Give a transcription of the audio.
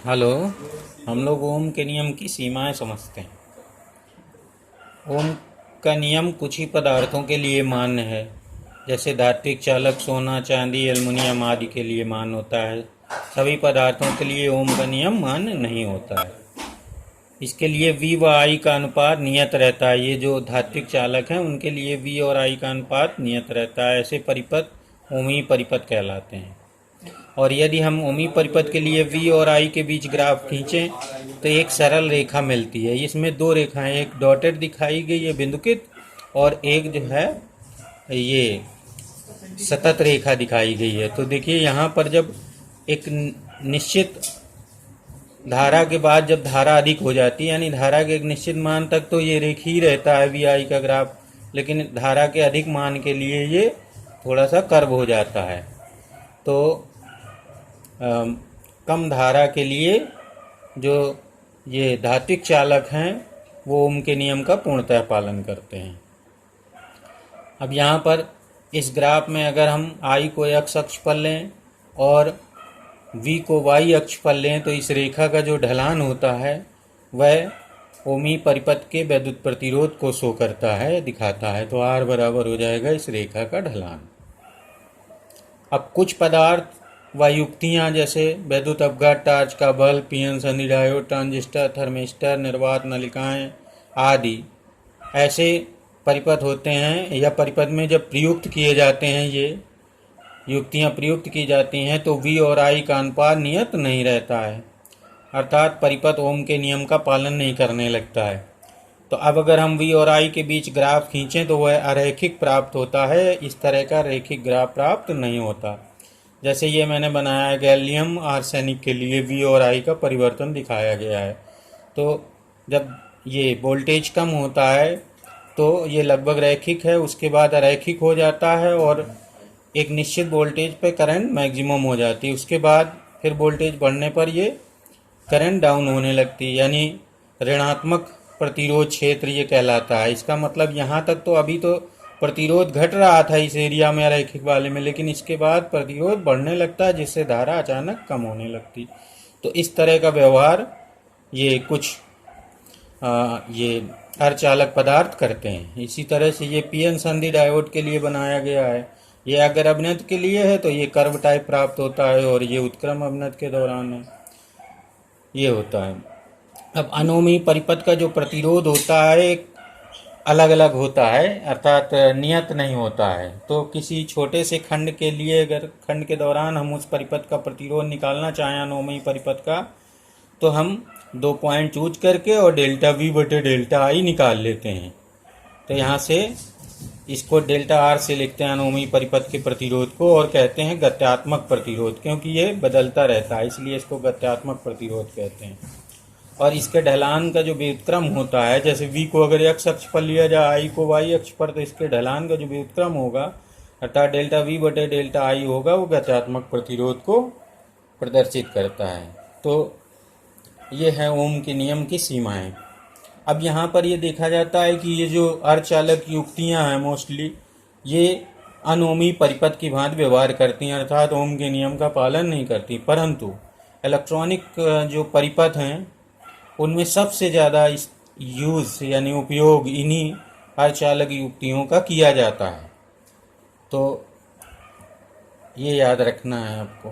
Hello. हम लोग ओम के नियम की सीमाएं समझते हैं। ओम का नियम कुछ ही पदार्थों के लिए मान्य है, जैसे धात्विक चालक सोना चांदी एल्युमिनियम आदि के लिए मान्य होता है। सभी पदार्थों के लिए ओम का नियम मान्य नहीं होता है। इसके लिए वी व आई का अनुपात नियत रहता है। ये जो धात्विक चालक हैं उनके लिए वी और आई का अनुपात नियत रहता है। ऐसे परिपथ ओमी परिपथ कहलाते हैं। और यदि हम ओमी परिपथ के लिए वी और आई के बीच ग्राफ खींचें तो एक सरल रेखा मिलती है। इसमें दो रेखाएं, एक डॉटेड दिखाई गई है बिंदुकित, और एक जो है ये सतत रेखा दिखाई गई है। तो देखिए यहाँ पर जब एक निश्चित धारा के बाद जब धारा अधिक हो जाती है, यानी धारा के एक निश्चित मान तक तो ये रेखी ही रहता है वी आई का ग्राफ, लेकिन धारा के अधिक मान के लिए ये थोड़ा सा कर्व हो जाता है। तो कम धारा के लिए जो ये धात्विक चालक हैं वो ओम के नियम का पूर्णतः पालन करते हैं। अब यहाँ पर इस ग्राफ में अगर हम आई को एक्स अक्ष पर लें और वी को वाई अक्ष पर लें तो इस रेखा का जो ढलान होता है वह ओमी परिपथ के वैद्युत प्रतिरोध को शो करता है, दिखाता है। तो आर बराबर हो जाएगा इस रेखा का ढलान। अब कुछ पदार्थ व युक्तियाँ जैसे वैद्युत अपघात, टार्च का बल्ब, पीएन संधि डायोड, ट्रांजिस्टर, थर्मिस्टर, निर्वात नलिकाएं आदि ऐसे परिपथ होते हैं, या परिपथ में जब प्रयुक्त किए जाते हैं, ये युक्तियाँ प्रयुक्त की जाती हैं तो वी और आई का अनुपात नियत नहीं रहता है, अर्थात परिपथ ओम के नियम का पालन नहीं करने लगता है। तो अब अगर हम वी और आई के बीच ग्राफ खींचें तो वह अरैखिक प्राप्त होता है। इस तरह का रैखिक ग्राफ प्राप्त नहीं होता। जैसे ये मैंने बनाया है, गैलियम आर्सेनिक के लिए वी और आई का परिवर्तन दिखाया गया है। तो जब ये वोल्टेज कम होता है तो ये लगभग रैखिक है, उसके बाद अरैखिक हो जाता है और एक निश्चित वोल्टेज पे करंट मैक्सिमम हो जाती है। उसके बाद फिर वोल्टेज बढ़ने पर ये करंट डाउन होने लगती है, यानी ऋणात्मक प्रतिरोध क्षेत्र ये कहलाता है। इसका मतलब यहाँ तक तो अभी तो प्रतिरोध घट रहा था इस एरिया में रैखिक वाले में, लेकिन इसके बाद प्रतिरोध बढ़ने लगता है जिससे धारा अचानक कम होने लगती। तो इस तरह का व्यवहार ये कुछ ये अर्धचालक पदार्थ करते हैं। इसी तरह से ये पीएन संधि डायोड के लिए बनाया गया है। ये अगर अवनत के लिए है तो ये कर्व टाइप प्राप्त होता है, और ये उत्क्रम अवनत के दौरान है, ये होता है। अब अनोमी परिपथ का जो प्रतिरोध होता है अलग अलग होता है, अर्थात नियत नहीं होता है। तो किसी छोटे से खंड के लिए अगर खंड के दौरान हम उस परिपथ का प्रतिरोध निकालना चाहें अनोमी परिपथ का, तो हम 2 पॉइंट चूज करके और डेल्टा वी बटे डेल्टा आई निकाल लेते हैं। तो यहाँ से इसको डेल्टा आर से लिखते हैं अनोमी परिपथ के प्रतिरोध को, और कहते हैं गत्यात्मक प्रतिरोध, क्योंकि ये बदलता रहता है इसलिए इसको गत्यात्मक प्रतिरोध कहते हैं। और इसके ढलान का जो व्युत्क्रम होता है, जैसे v को अगर x अक्ष पर लिया जाए, i को y अक्ष पर, तो इसके ढलान का जो व्युत्क्रम होगा अर्थात डेल्टा v बटे डेल्टा आई होगा, वो गत्यात्मक प्रतिरोध को प्रदर्शित करता है। तो ये है ओम के नियम की सीमाएं। अब यहाँ पर ये देखा जाता है कि ये जो अर्धचालक युक्तियाँ हैं मोस्टली ये अनोमी परिपथ की भांति व्यवहार करती हैं, अर्थात ओम के नियम का पालन नहीं करती। परंतु इलेक्ट्रॉनिक जो परिपथ हैं उनमें सबसे ज़्यादा इस यूज़ यानी उपयोग इन्हीं अर्धचालक युक्तियों का किया जाता है। तो ये याद रखना है आपको।